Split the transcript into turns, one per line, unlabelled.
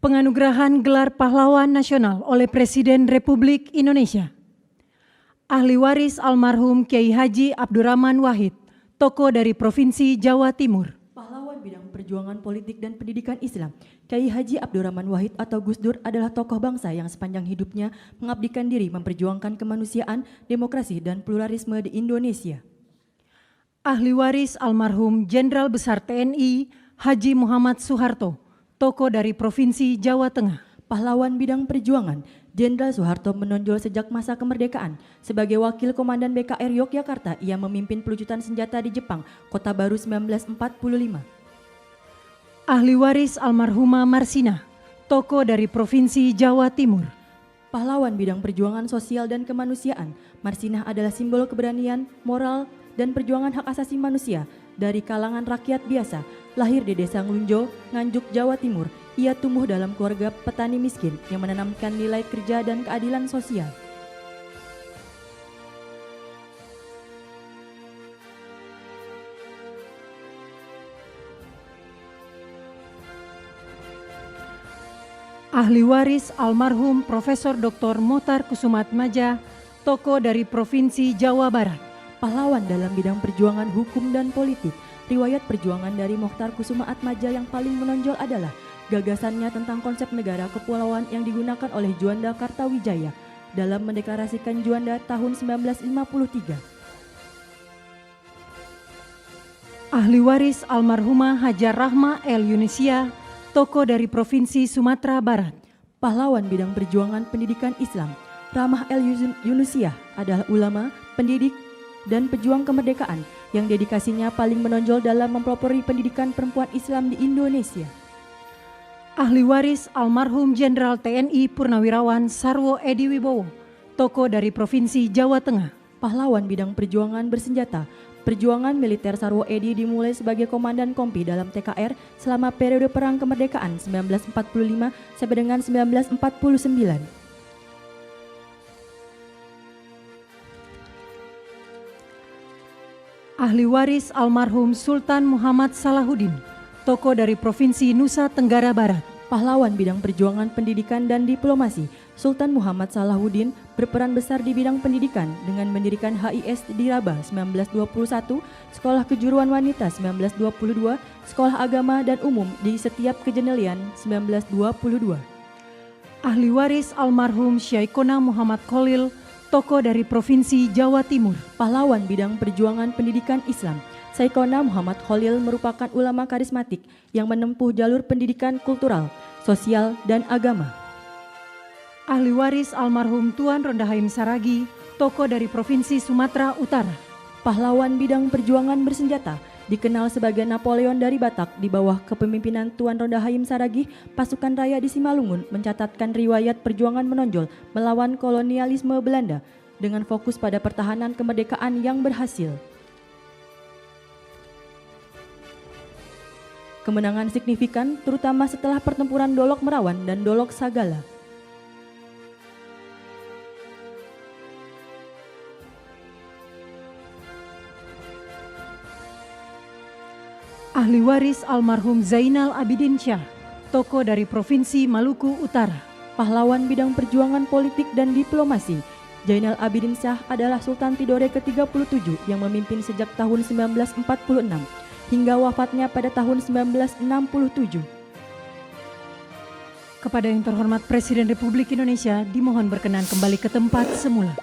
Penganugerahan Gelar Pahlawan Nasional oleh Presiden Republik Indonesia. Ahli waris almarhum Kiai Haji Abdurrahman Wahid, tokoh dari Provinsi Jawa Timur.
Pahlawan bidang perjuangan politik dan pendidikan Islam, Kiai Haji Abdurrahman Wahid atau Gus Dur adalah tokoh bangsa yang sepanjang hidupnya mengabdikan diri memperjuangkan kemanusiaan, demokrasi, dan pluralisme di Indonesia.
Ahli waris almarhum Jenderal Besar TNI Haji Muhammad Soeharto, tokoh dari Provinsi Jawa Tengah.
Pahlawan bidang perjuangan, Jenderal Soeharto menonjol sejak masa kemerdekaan. Sebagai wakil komandan BKR Yogyakarta, ia memimpin pelucutan senjata di Jepang, Kota Baru 1945.
Ahli waris almarhumah Marsina, tokoh dari Provinsi Jawa Timur.
Pahlawan bidang perjuangan sosial dan kemanusiaan, Marsinah adalah simbol keberanian, moral, dan perjuangan hak asasi manusia dari kalangan rakyat biasa. Lahir di Desa Nglunjo, Nganjuk, Jawa Timur, ia tumbuh dalam keluarga petani miskin yang menanamkan nilai kerja dan keadilan sosial.
Ahli waris almarhum Profesor Dr. Mokhtar Kusumaatmadja, tokoh dari Provinsi Jawa Barat.
Pahlawan dalam bidang perjuangan hukum dan politik. Riwayat perjuangan dari Mokhtar Kusumaatmadja yang paling menonjol adalah gagasannya tentang konsep negara kepulauan yang digunakan oleh Juanda Kartawijaya dalam mendeklarasikan Juanda tahun 1953.
Ahli waris almarhumah Hajar Rahma El Yunisia, tokoh dari Provinsi Sumatera Barat.
Pahlawan bidang perjuangan pendidikan Islam, Rahmah El Yunisia adalah ulama, pendidik, dan pejuang kemerdekaan yang dedikasinya paling menonjol dalam mempelopori pendidikan perempuan Islam di Indonesia.
Ahli waris almarhum Jenderal TNI Purnawirawan Sarwo Edi Wibowo, tokoh dari Provinsi Jawa Tengah.
Pahlawan bidang perjuangan bersenjata, perjuangan militer Sarwo Edi dimulai sebagai komandan kompi dalam TKR selama periode Perang Kemerdekaan 1945 sampai dengan 1949.
Ahli waris almarhum Sultan Muhammad Salahuddin, tokoh dari Provinsi Nusa Tenggara Barat.
Pahlawan bidang perjuangan pendidikan dan diplomasi, Sultan Muhammad Salahuddin berperan besar di bidang pendidikan dengan mendirikan HIS di Rabah 1921, Sekolah Kejuruan Wanita 1922, Sekolah Agama dan Umum di setiap Kejenelian 1922.
Ahli waris almarhum Syaikona Muhammad Khalil, tokoh dari Provinsi Jawa Timur.
Pahlawan bidang perjuangan pendidikan Islam, Syaikona Muhammad Khalil merupakan ulama karismatik yang menempuh jalur pendidikan kultural, sosial, dan agama.
Ahli waris almarhum Tuan Rondahaim Saragi, tokoh dari Provinsi Sumatera Utara.
Pahlawan bidang perjuangan bersenjata, dikenal sebagai Napoleon dari Batak di bawah kepemimpinan Tuan Rondahaim Saragi, pasukan raya di Simalungun mencatatkan riwayat perjuangan menonjol melawan kolonialisme Belanda dengan fokus pada pertahanan kemerdekaan yang berhasil. Kemenangan signifikan terutama setelah pertempuran Dolok Merawan dan Dolok Sagala.
Ahli waris almarhum Zainal Abidin Syah, tokoh dari Provinsi Maluku Utara.
Pahlawan bidang perjuangan politik dan diplomasi, Zainal Abidin Syah adalah Sultan Tidore ke-37 yang memimpin sejak tahun 1946 hingga wafatnya pada tahun 1967.
Kepada yang terhormat Presiden Republik Indonesia dimohon berkenan kembali ke tempat semula.